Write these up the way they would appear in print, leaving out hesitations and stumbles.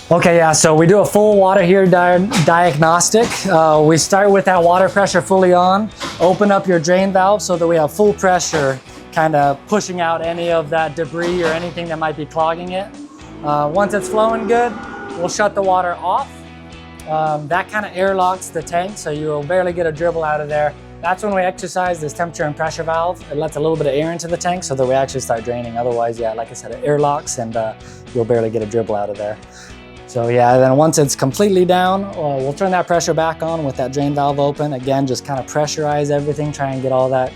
Okay, yeah, so we do a full water heater diagnostic. We start with that water pressure fully on, open up your drain valve so that we have full pressure, kind of pushing out any of that debris or anything that might be clogging it. Once it's flowing good, we'll shut the water off. That kind of airlocks the tank, so you'll barely get a dribble out of there. That's when we exercise this temperature and pressure valve. It lets a little bit of air into the tank so that we actually start draining. Otherwise, yeah, like I said, it airlocks and you'll barely get a dribble out of there. So yeah, then once it's completely down, we'll turn that pressure back on with that drain valve open. Again, just kind of pressurize everything, try and get all that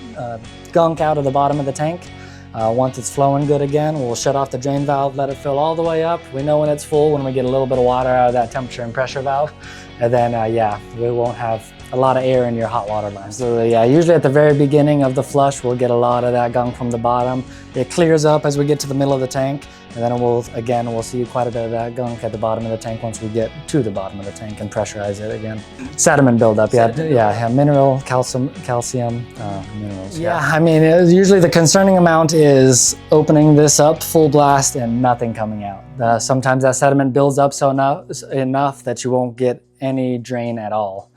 gunk out of the bottom of the tank. Once it's flowing good again, we'll shut off the drain valve, let it fill all the way up. We know when it's full when we get a little bit of water out of that temperature and pressure valve. And then, yeah, we won't have a lot of air in your hot water line. So yeah, usually at the very beginning of the flush, we'll get a lot of that gunk from the bottom. It clears up as we get to the middle of the tank. And then we'll see quite a bit of that gunk at the bottom of the tank once we get to the bottom of the tank and pressurize it again. Sediment buildup, yeah, mineral, calcium, minerals. Yeah, I mean, usually the concerning amount is opening this up full blast and nothing coming out. Sometimes that sediment builds up enough that you won't get any drain at all.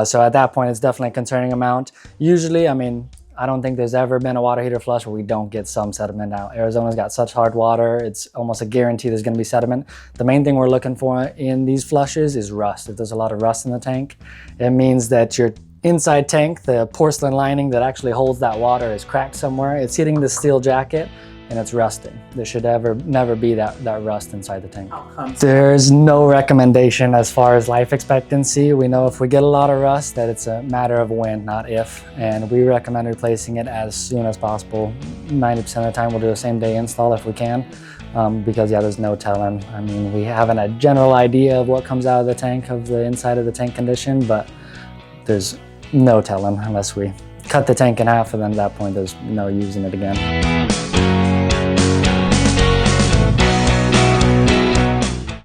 So at that point, it's definitely a concerning amount. Usually, I mean, I don't think there's ever been a water heater flush where we don't get some sediment out. Arizona's got such hard water, it's almost a guarantee there's gonna be sediment. The main thing we're looking for in these flushes is rust. If there's a lot of rust in the tank, it means that your inside tank, the porcelain lining that actually holds that water, is cracked somewhere. It's hitting the steel jacket and it's rusting. There should never be that rust inside the tank. There's no recommendation as far as life expectancy. We know if we get a lot of rust that it's a matter of when, not if. And we recommend replacing it as soon as possible. 90% of the time we'll do a same day install if we can. Because yeah, there's no telling. I mean, we have a general idea of what comes out of the tank, of the inside of the tank condition, but there's no telling unless we cut the tank in half, and then at that point there's no using it again.